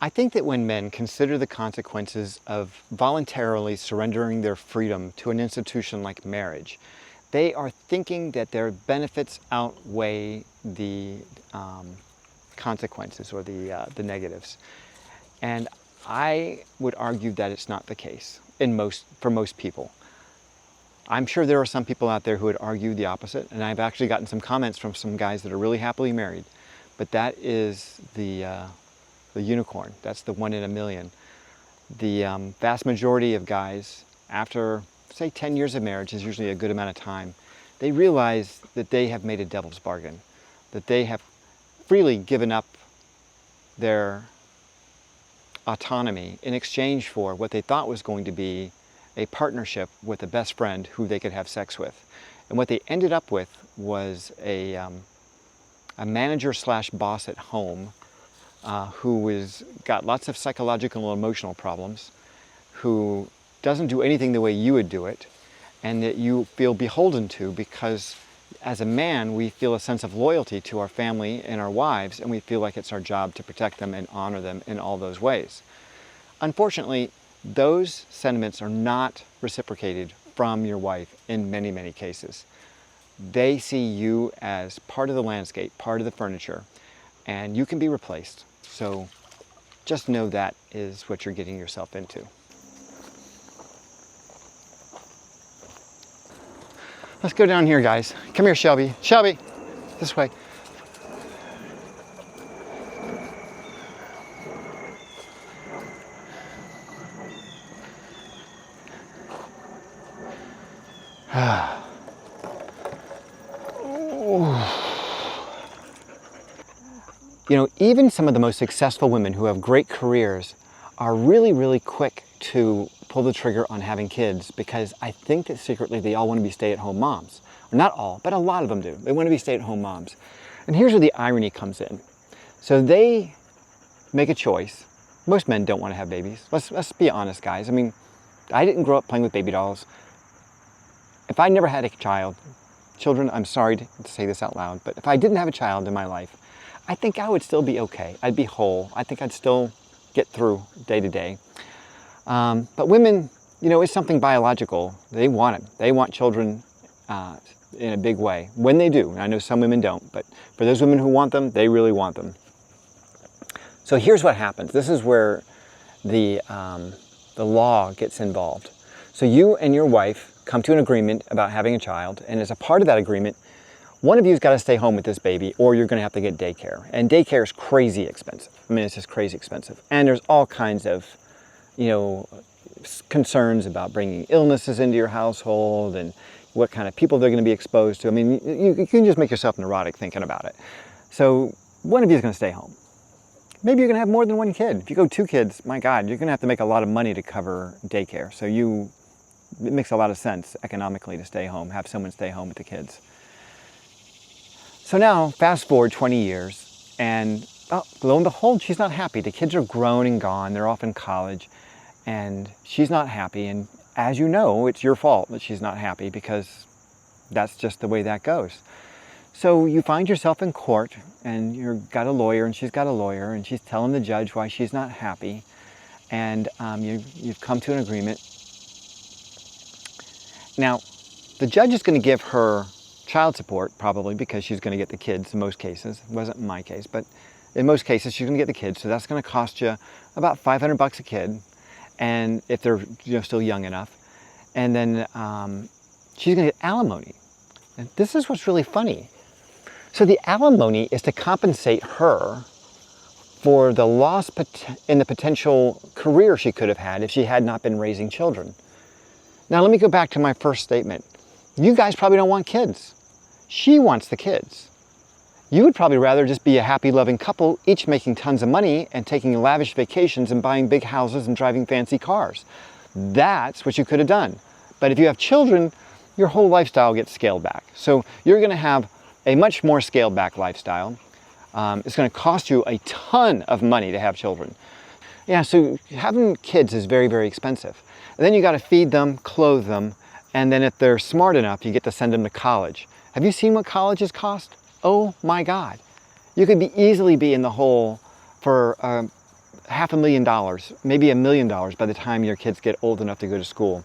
I think that when men consider the consequences of voluntarily surrendering their freedom to an institution like marriage, they are thinking that their benefits outweigh the consequences or the negatives. And I would argue that it's not the case for most people. I'm sure there are some people out there who would argue the opposite, and I've actually gotten some comments from some guys that are really happily married, but that is the unicorn. That's the 1 in a million. The vast majority of guys, after say 10 years of marriage is usually a good amount of time, they realize that they have made a devil's bargain, that they have freely given up their autonomy in exchange for what they thought was going to be a partnership with a best friend who they could have sex with. And what they ended up with was a manager slash boss at home who got lots of psychological and emotional problems, who doesn't do anything the way you would do it, and that you feel beholden to, because as a man we feel a sense of loyalty to our family and our wives, and we feel like it's our job to protect them and honor them in all those ways. Unfortunately, those sentiments are not reciprocated from your wife in many, many cases. They see you as part of the landscape, part of the furniture, and you can be replaced. So just know that is what you're getting yourself into. Let's go down here, guys. Come here, Shelby. Shelby, this way. You know, even some of the most successful women who have great careers are really, really quick to pull the trigger on having kids, because I think that secretly they all want to be stay-at-home moms. Or not all, but a lot of them do. They want to be stay-at-home moms. And here's where the irony comes in. So they make a choice. Most men don't want to have babies. Let's be honest, guys. I mean, I didn't grow up playing with baby dolls. If I never had a children, I'm sorry to say this out loud, but if I didn't have a child in my life, I think I would still be okay. I'd be whole. I think I'd still get through day to day. But women, you know, it's something biological. They want it. They want children in a big way. When they do, and I know some women don't, but for those women who want them, they really want them. So here's what happens. This is where the law gets involved. So you and your wife come to an agreement about having a child, and as a part of that agreement, one of you's got to stay home with this baby, or you're going to have to get daycare. And daycare is crazy expensive. I mean, it's just crazy expensive. And there's all kinds of, you know, concerns about bringing illnesses into your household and what kind of people they're going to be exposed to. I mean, you can just make yourself neurotic thinking about it. So one of you is going to stay home. Maybe you're going to have more than one kid. If you go 2 kids, my God, you're going to have to make a lot of money to cover daycare. So it makes a lot of sense economically to stay home, have someone stay home with the kids. So now, fast forward 20 years, and lo and behold, she's not happy. The kids are grown and gone. They're off in college, and she's not happy. And as you know, it's your fault that she's not happy, because that's just the way that goes. So you find yourself in court, and you've got a lawyer, and she's got a lawyer, and she's telling the judge why she's not happy. And you've come to an agreement. Now, the judge is going to give her child support, probably, because she's going to get the kids in most cases. It wasn't in my case, but in most cases she's going to get the kids, so that's going to cost you about $500 a kid, and if they're, you know, still young enough. And then she's going to get alimony. And this is what's really funny. So the alimony is to compensate her for the loss in the potential career she could have had if she had not been raising children. Now let me go back to my first statement. You guys probably don't want kids. She wants the kids. You would probably rather just be a happy, loving couple, each making tons of money and taking lavish vacations and buying big houses and driving fancy cars. That's what you could have done. But if you have children, your whole lifestyle gets scaled back. So you're going to have a much more scaled back lifestyle. It's going to cost you a ton of money to have children. Yeah, so having kids is very, very expensive. And then you got to feed them, clothe them, and then if they're smart enough, you get to send them to college. Have you seen what colleges cost? Oh my God. You could easily be in the hole for $500,000, maybe $1 million by the time your kids get old enough to go to school.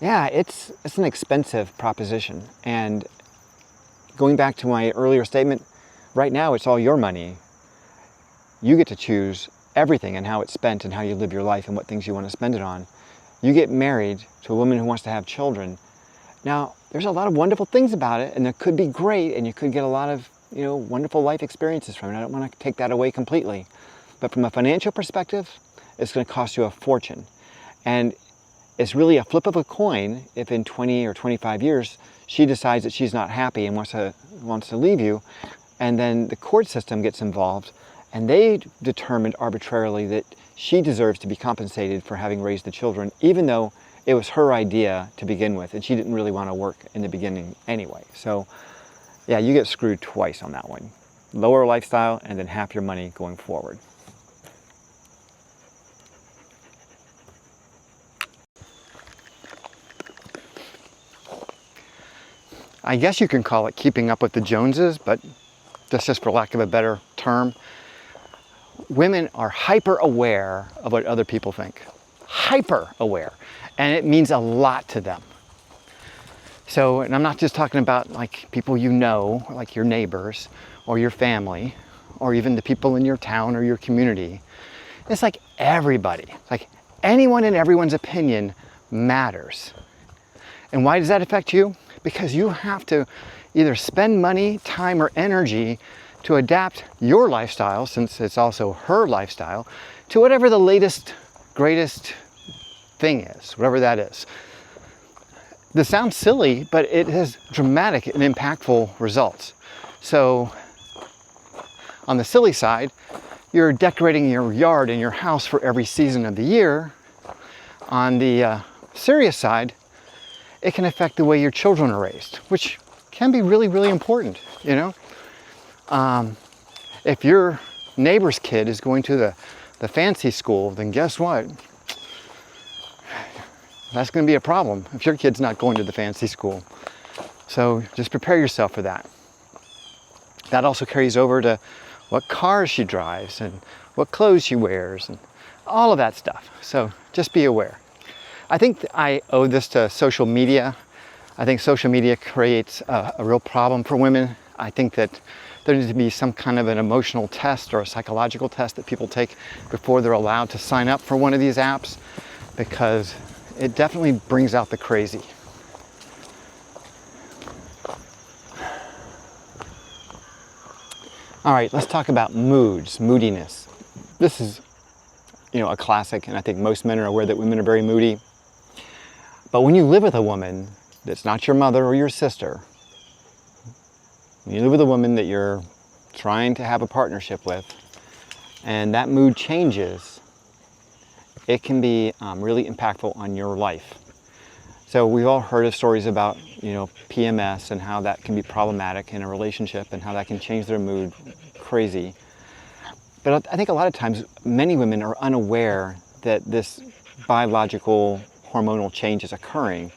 Yeah, it's an expensive proposition. And going back to my earlier statement, right now it's all your money. You get to choose everything and how it's spent and how you live your life and what things you want to spend it on. You get married to a woman who wants to have children. Now, there's a lot of wonderful things about it, and it could be great, and you could get a lot of, wonderful life experiences from it. I don't want to take that away completely. But from a financial perspective, it's going to cost you a fortune. And it's really a flip of a coin if in 20 or 25 years she decides that she's not happy and wants to leave you, and then the court system gets involved and they determined arbitrarily that she deserves to be compensated for having raised the children, even though it was her idea to begin with and she didn't really want to work in the beginning anyway. So yeah, you get screwed twice on that one. Lower lifestyle and then half your money going forward. I guess you can call it keeping up with the Joneses, but that's just for lack of a better term. Women are hyper aware of what other people think. Hyper aware. And it means a lot to them. So, and I'm not just talking about like people you know, like your neighbors or your family, or even the people in your town or your community. It's like everybody, like anyone and everyone's opinion matters. And why does that affect you? Because you have to either spend money, time, or energy to adapt your lifestyle, since it's also her lifestyle, to whatever the latest, greatest thing is, whatever that is. This sounds silly, but it has dramatic and impactful results. So, on the silly side, you're decorating your yard and your house for every season of the year. On the serious side, it can affect the way your children are raised, which can be really, really important, If your neighbor's kid is going to the fancy school, then guess what? That's going to be a problem if your kid's not going to the fancy school. So just prepare yourself for that. That also carries over to what car she drives and what clothes she wears and all of that stuff. So just be aware. I think I owe this to social media. I think social media creates a real problem for women. I think that there needs to be some kind of an emotional test or a psychological test that people take before they're allowed to sign up for one of these apps, because it definitely brings out the crazy. All right, let's talk about moods, moodiness. This is, a classic, and I think most men are aware that women are very moody. But when you live with a woman that's not your mother or your sister, when you live with a woman that you're trying to have a partnership with, and that mood changes, it can be really impactful on your life. So we've all heard of stories about, PMS and how that can be problematic in a relationship and how that can change their mood crazy. But I think a lot of times many women are unaware that this biological hormonal change is occurring.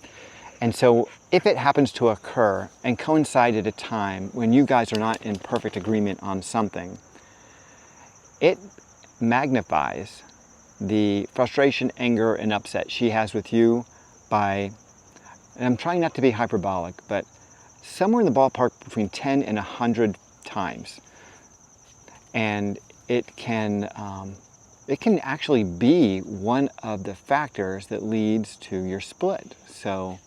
And so if it happens to occur and coincide at a time when you guys are not in perfect agreement on something, it magnifies the frustration, anger, and upset she has with you by, and I'm trying not to be hyperbolic, but somewhere in the ballpark between 10 and 100 times. And it can actually be one of the factors that leads to your split. So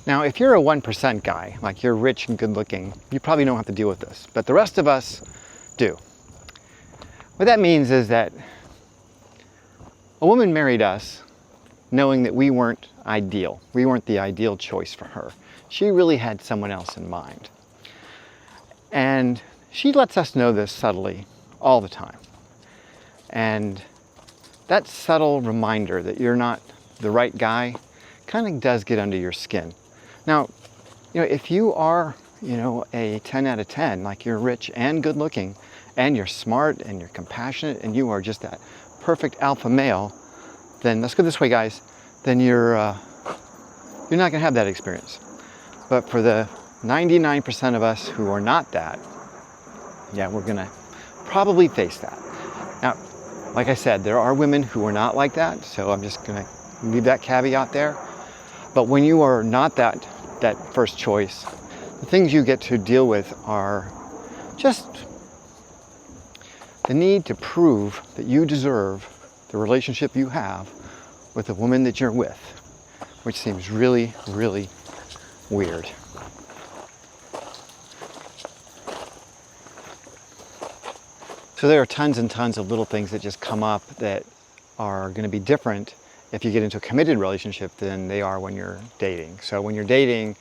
now, if you're a 1% guy, like you're rich and good looking, you probably don't have to deal with this, but the rest of us do. What that means is that a woman married us knowing that we weren't ideal. We weren't the ideal choice for her. She really had someone else in mind. And she lets us know this subtly all the time. And that subtle reminder that you're not the right guy kind of does get under your skin. Now, if you are, a 10 out of 10, like you're rich and good looking, and you're smart and you're compassionate and you are just that perfect alpha male, then let's go this way, guys, then you're not going to have that experience. But for the 99% of us who are not that, yeah, we're going to probably face that. Now, like I said, there are women who are not like that, so I'm just going to leave that caveat there. But when you are not that first choice, the things you get to deal with are just the need to prove that you deserve the relationship you have with the woman that you're with, which seems really, really weird. So there are tons and tons of little things that just come up that are going to be different if you get into a committed relationship than they are when you're dating. So when you're dating,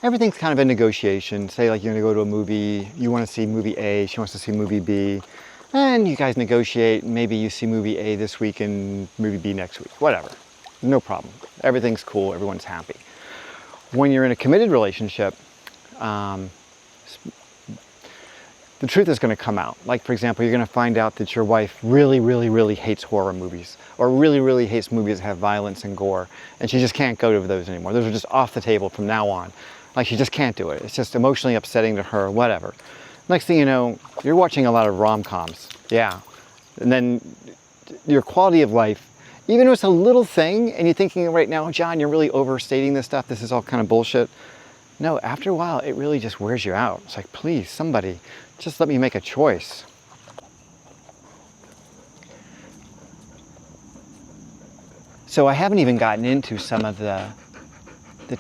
everything's kind of a negotiation. Say like you're going to go to a movie, you want to see movie A, she wants to see movie B, and you guys negotiate. Maybe you see movie A this week and movie B next week, whatever. No problem. Everything's cool, everyone's happy. When you're in a committed relationship, the truth is going to come out. Like, for example, you're going to find out that your wife really, really, really hates horror movies, or really, really hates movies that have violence and gore, and she just can't go to those anymore. Those are just off the table from now on. Like, she just can't do it. It's just emotionally upsetting to her, whatever. Next thing you know, you're watching a lot of rom-coms. Yeah. And then your quality of life, even if it's a little thing, and you're thinking right now, John, you're really overstating this stuff, this is all kind of bullshit. No, after a while, it really just wears you out. It's like, please, somebody, just let me make a choice. So I haven't even gotten into some of the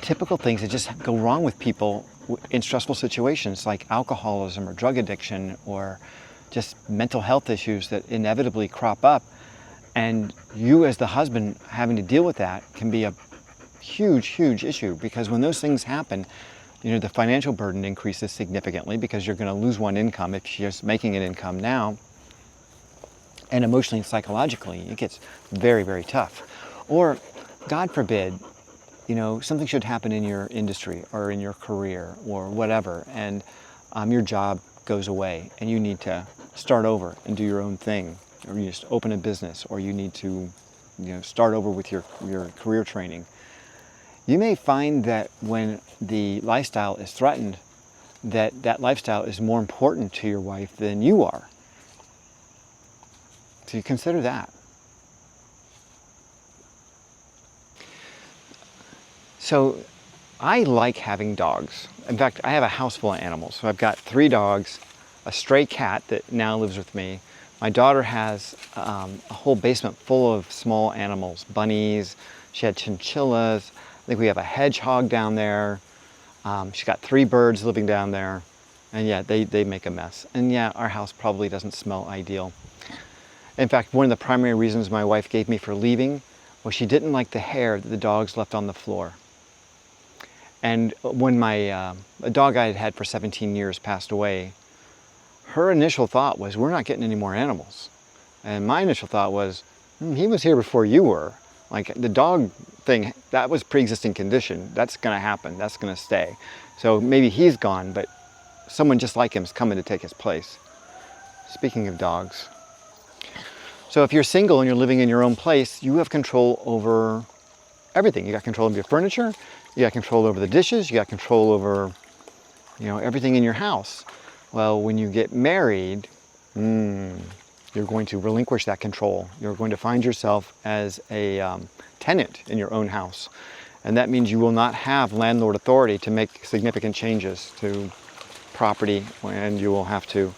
typical things that just go wrong with people in stressful situations, like alcoholism or drug addiction or just mental health issues that inevitably crop up. And you as the husband having to deal with that can be a huge, huge issue, because when those things happen, you know, the financial burden increases significantly because you're going to lose one income if you're just making an income now. And emotionally and psychologically, it gets very, very tough. Or, God forbid, you know, something should happen in your industry or in your career or whatever, and your job goes away and you need to start over and do your own thing, or you just open a business, or you need to, you know, start over with your career training. You may find that when the lifestyle is threatened, that lifestyle is more important to your wife than you are. So you consider that. So I like having dogs. In fact, I have a house full of animals. So I've got 3 dogs, a stray cat that now lives with me. My daughter has a whole basement full of small animals, bunnies. She had chinchillas. I think we have a hedgehog down there. She's got 3 birds living down there. And yeah, they make a mess. And yeah, our house probably doesn't smell ideal. In fact, one of the primary reasons my wife gave me for leaving was she didn't like the hair that the dogs left on the floor. And when my a dog I had had for 17 years passed away, her initial thought was, we're not getting any more animals. And my initial thought was, he was here before you were. Like, the dog thing, that was pre-existing condition. That's going to happen. That's going to stay. So maybe he's gone, but someone just like him is coming to take his place. Speaking of dogs. So if you're single and you're living in your own place, you have control over everything. You got control over your furniture. You got control over the dishes. You got control over, you know, everything in your house. Well, when you get married, you're going to relinquish that control. You're going to find yourself as a tenant in your own house. And that means you will not have landlord authority to make significant changes to property, and you will have to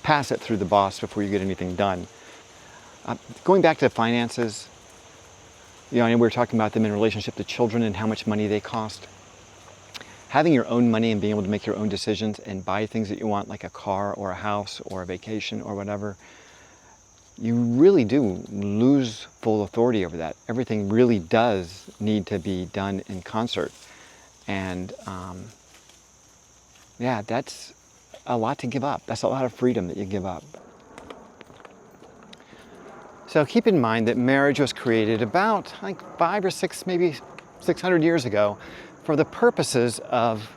pass it through the boss before you get anything done. Going back to finances, you know, and we were talking about them in relationship to children and how much money they cost. Having your own money and being able to make your own decisions and buy things that you want, like a car or a house or a vacation or whatever, you really do lose full authority over that. Everything really does need to be done in concert. And yeah, that's a lot to give up. That's a lot of freedom that you give up. So keep in mind that marriage was created about, like, 5 or 6, maybe 600 years ago for the purposes of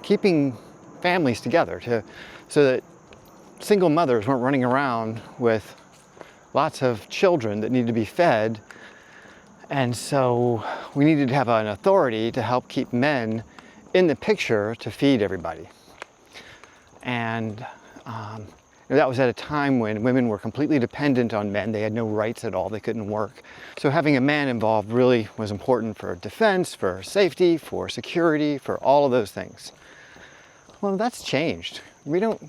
keeping families together, so that single mothers weren't running around with lots of children that need to be fed. And so we needed to have an authority to help keep men in the picture to feed everybody. And that was at a time when women were completely dependent on men. They had no rights at all. They couldn't work. So having a man involved really was important for defense, for safety, for security, for all of those things. Well, that's changed. We don't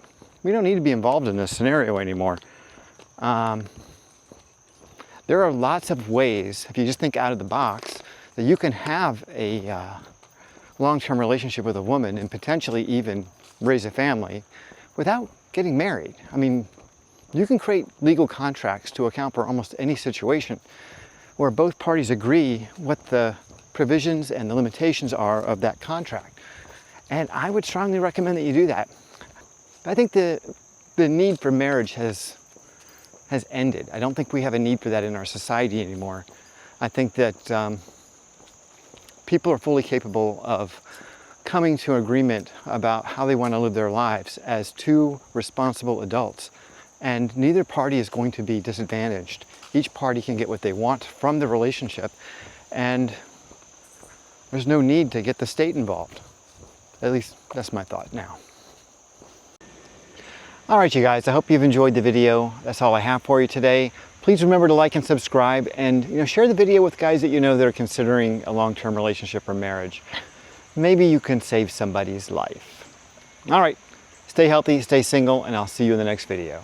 need to be involved in this scenario anymore. There are lots of ways, if you just think out of the box, that you can have a long-term relationship with a woman and potentially even raise a family without getting married. I mean, you can create legal contracts to account for almost any situation where both parties agree what the provisions and the limitations are of that contract. And I would strongly recommend that you do that. I think the need for marriage has ended. I don't think we have a need for that in our society anymore. I think that people are fully capable of coming to an agreement about how they want to live their lives as two responsible adults. And neither party is going to be disadvantaged. Each party can get what they want from the relationship, and there's no need to get the state involved. At least that's my thought now. All right, you guys, I hope you've enjoyed the video. That's all I have for you today. Please remember to like and subscribe, and share the video with guys that you know that are considering a long-term relationship or marriage. Maybe you can save somebody's life. All right, stay healthy, stay single, and I'll see you in the next video.